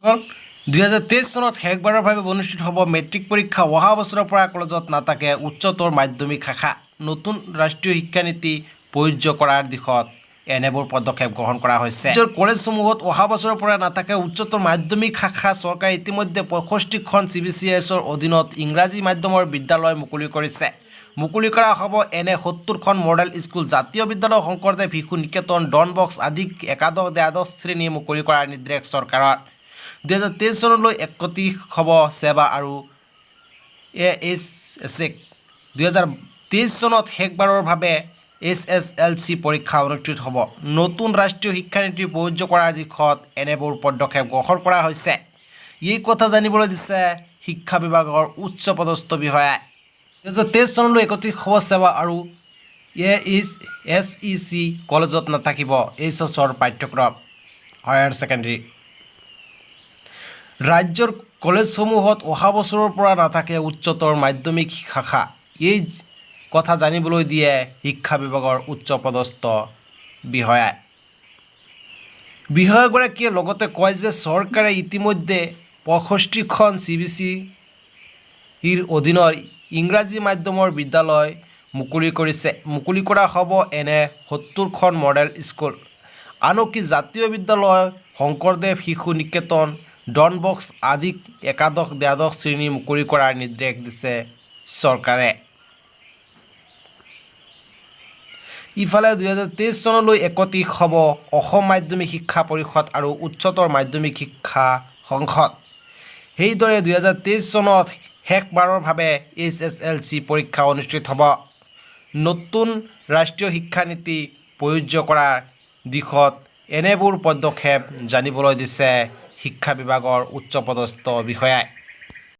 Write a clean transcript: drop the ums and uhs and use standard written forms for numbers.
2023 চনত শেষবাৰৰভাৱে অনুষ্ঠিত হ'ব মেট্ৰিক পৰীক্ষা। অহা বছৰৰ পৰা কলেজত নাথাকে উচ্চতৰ মাধ্যমিক শাখা। নতুন ৰাষ্ট্ৰীয় শিক্ষানীতি প্ৰযোজ্য কৰাৰ দিশত এনেবোৰ পদক্ষেপ গ্ৰহণ কৰা হৈছে। ৰাজ্যৰ কলেজসমূহত অহা বছৰৰ পৰা নাথাকে উচ্চতৰ মাধ্যমিক শাখা। চৰকাৰে ইতিমধ্যে 65খন CBCSৰ অধীনত ইংৰাজী মাধ্যমৰ বিদ্যালয় মুকলি কৰিছে। মুকলি কৰা হ'ব এনে 70খন মডেল স্কুল। জাতীয় বিদ্যালয়, শংকৰদেৱ শিশু নিকেতন, ডন বক্স আদি একাদশ দ্বাদশ শ্ৰেণী মুকলি কৰাৰ নিৰ্দেশ চৰকাৰৰ। 2023 চনলৈ একত্ৰিশ হ'ব সেৱা আৰু Hslc। 2023 চনত শেষবাৰৰভাৱে Hslc পৰীক্ষা অনুষ্ঠিত হ'ব। নতুন ৰাষ্ট্ৰীয় শিক্ষানীতি প্ৰযোজ্য কৰাৰ দিশত এনেবোৰ পদক্ষেপ গ্ৰহণ কৰা হৈছে। এই কথা জানিবলৈ দিছে শিক্ষা বিভাগৰ উচ্চপদস্থ বিষয়াই। 2023 চনলৈ একত্ৰিশ হ'ব সেৱা আৰু Hslc কলেজত নাথাকিব HSৰ পাঠ্যক্ৰম হায়াৰ ছেকেণ্ডেৰী। ৰাজ্যৰ কলেজসমূহত অহা বছৰৰ পৰা নাথাকে উচ্চতৰ মাধ্যমিক শাখা। এই কথা জানিবলৈ দিয়ে শিক্ষা বিভাগৰ উচ্চপদস্থ বিষয়াই। বিষয়াগৰাকীয়ে লগতে কয় যে চৰকাৰে ইতিমধ্যে 65খন CBCৰ অধীনৰ ইংৰাজী মাধ্যমৰ বিদ্যালয় মুকলি কৰিছে। মুকলি কৰা হ'ব এনে 70খন মডেল স্কুল। আনকি জাতীয় বিদ্যালয়, শংকৰদেৱ শিশু নিকেতন, ডন বক্স আদি একাদশ দ্বাদশ শ্ৰেণী মুকলি কৰাৰ নিৰ্দেশ দিছে চৰকাৰে। ইফালে 2023 চনলৈ একত্ৰিশ হ'ব অসম মাধ্যমিক শিক্ষা পৰিষদ আৰু উচ্চতৰ মাধ্যমিক শিক্ষা সংসদ। সেইদৰে 2023 চনত শেষবাৰৰভাৱে Hslc পৰীক্ষা অনুষ্ঠিত হ'ব। নতুন ৰাষ্ট্ৰীয় শিক্ষানীতি প্ৰযোজ্য কৰাৰ দিশত এনেবোৰ পদক্ষেপ জানিবলৈ দিছে শিক্ষা বিভাগৰ উচ্চপদস্থ বিষয়াই।